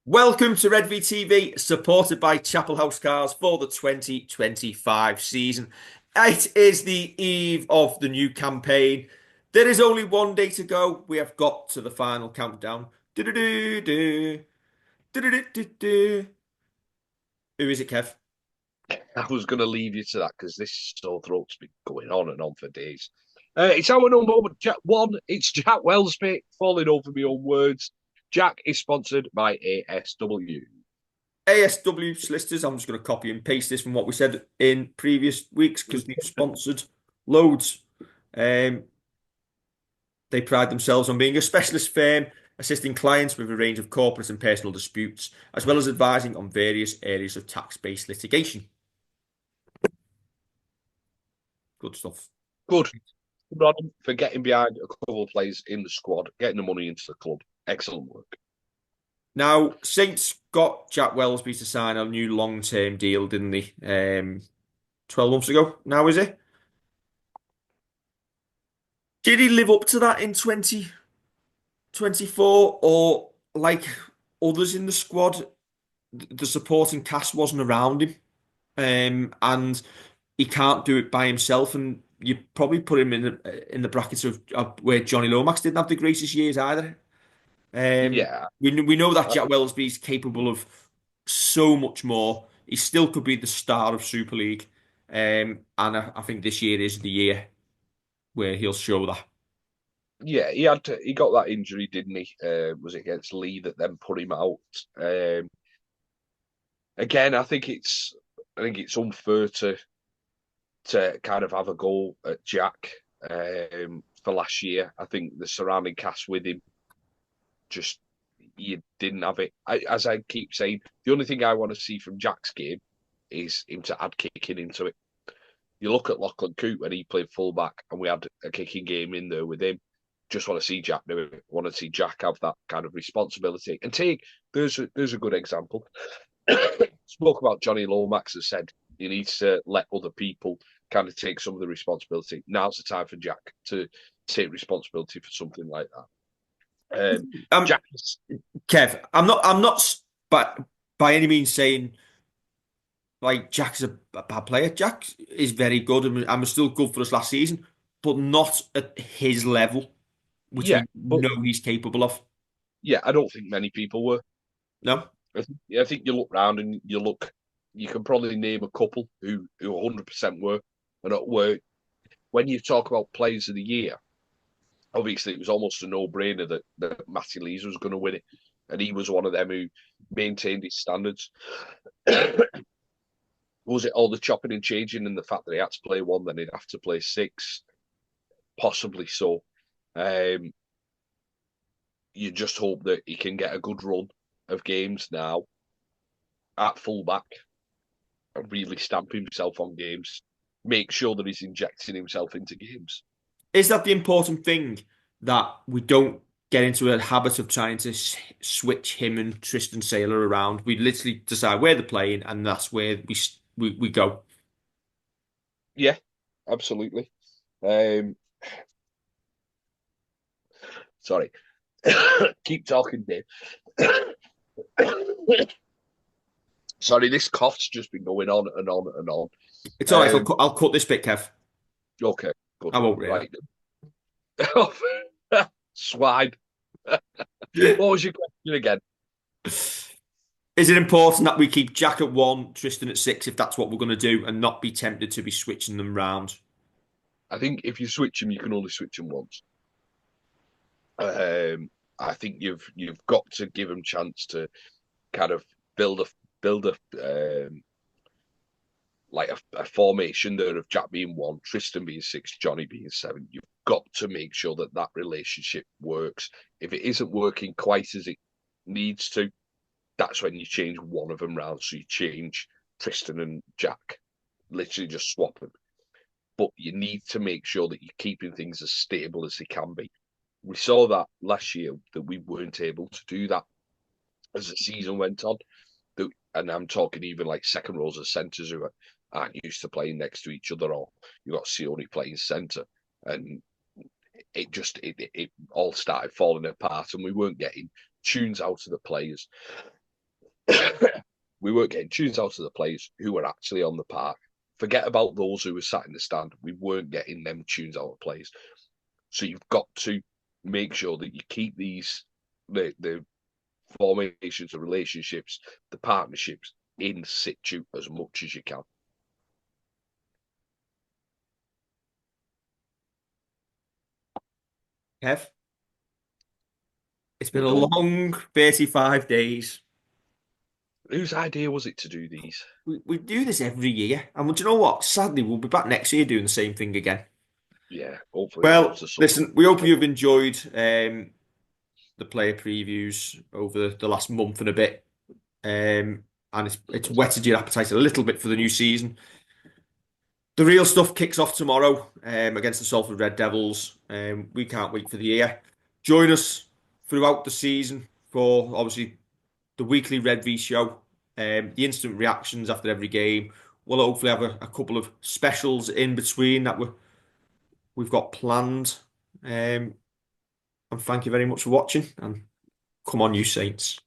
Welcome to Red V TV, supported by Chapel House Cars for the 2025 season. It is the eve of the new campaign. There is only one day to go. We have got to the final countdown. Do-do-do-do. Do-do-do-do-do. Who is it, Kev? I was going to leave you to that because this sore throat's been going on and on for days. It's our number one. It's Jack Welsby falling over my own words. Jack is sponsored by ASW. ASW solicitors. I'm just going to copy and paste this from what we said in previous weeks because they've sponsored loads. Um, They pride themselves on being a specialist firm, assisting clients with a range of corporate and personal disputes, as well as advising on various areas of tax-based litigation. Good stuff. Good. Good on him for getting behind a couple of players in the squad, getting the money into the club. Excellent work. Now, Saints got Jack Welsby to sign a new long-term deal, didn't they? 12 months ago, now is it? Did he live up to that in 2024? Or like others in the squad, the supporting cast wasn't around him? And he can't do it by himself, and you probably put him in the brackets of where Johnny Lomax didn't have the greatest years either. Yeah, We know that uh, Jack Welsby is capable of so much more. He still could be the star of Super League, and I think this year is the year where he'll show that. yeah. He got that injury, didn't he? Was it against Lee that then put him out? Again, I think it's unfair to kind of have a go at Jack for last year. I think the surrounding cast with him just you didn't have it. As I keep saying, the only thing I want to see from Jack's game is him to add kicking into it. You look at Lachlan Coote when he played fullback, and we had a kicking game in there with him. Just want to see Jack do it. Want to see Jack have that kind of responsibility and take. There's a good example. Spoke about Johnny Lomax and said he needs to let other people kind of take some of the responsibility. Now's the time for Jack to take responsibility for something like that. Um, Jack is, Kev, I'm not by any means saying like Jack's a bad player. Jack is very good and was still good for us last season, but not at his level, which yeah, we but know he's capable of. yeah, I don't think many people were. No? I think you look round and you can probably name a couple who 100% were and not were. When you talk about players of the year, obviously it was almost a no-brainer that Matty Lees was going to win it, and he was one of them who maintained his standards. Was it all the chopping and changing and the fact that he had to play one, then he'd have to play six? Possibly so. Um, you just hope that he can get a good run of games now at fullback and really stamp himself on games. Make sure that he's injecting himself into games. Is that the important thing that we don't get into a habit of trying to switch him and Tristan Saylor around? We literally decide where they're playing, and that's where we go. Yeah, absolutely. Um, sorry. Keep talking, Dave. Sorry, this cough's just been going on and on and on. It's all right. Um, I'll cut this bit, Kev. okay, good. I won't really. Right. Swine. What was your question again? Is it important that we keep Jack at one, Tristan at six, if that's what we're going to do, and not be tempted to be switching them round? I think if you switch them, you can only switch them once. I think you've got to give them chance to kind of build a build a formation there of Jack being one, Tristan being six, Johnny being seven. You've got to make sure that that relationship works. If it isn't working quite as it needs to, that's when you change one of them round. So you change Tristan and Jack, literally just swap them. But you need to make sure that you're keeping things as stable as they can be. We saw that last year that we weren't able to do that as the season went on. And I'm talking even like second rows of centres who aren't used to playing next to each other, or you got Sione playing centre, and it all started falling apart, and we weren't getting tunes out of the players. We weren't getting tunes out of the players who were actually on the park. Forget about those who were sat in the stand. We weren't getting them tunes out of players. So you've got to make sure that you keep the formations, the relationships, the partnerships in situ as much as you can. Kev, it's been We're a done. long 35 days. Whose idea was it to do these? We do this every year. And do you know what? Sadly, we'll be back next year doing the same thing again. Yeah, hopefully we'll have Well, to sort listen, we hope you've enjoyed the player previews over the last month and a bit. And it's whetted your appetite a little bit for the new season. The real stuff kicks off tomorrow against the Salford Red Devils. We can't wait for the year. Join us throughout the season for obviously the weekly Red V show, the instant reactions after every game. We'll hopefully have a couple of specials in between that we've got planned. And thank you very much for watching. And come on, you Saints.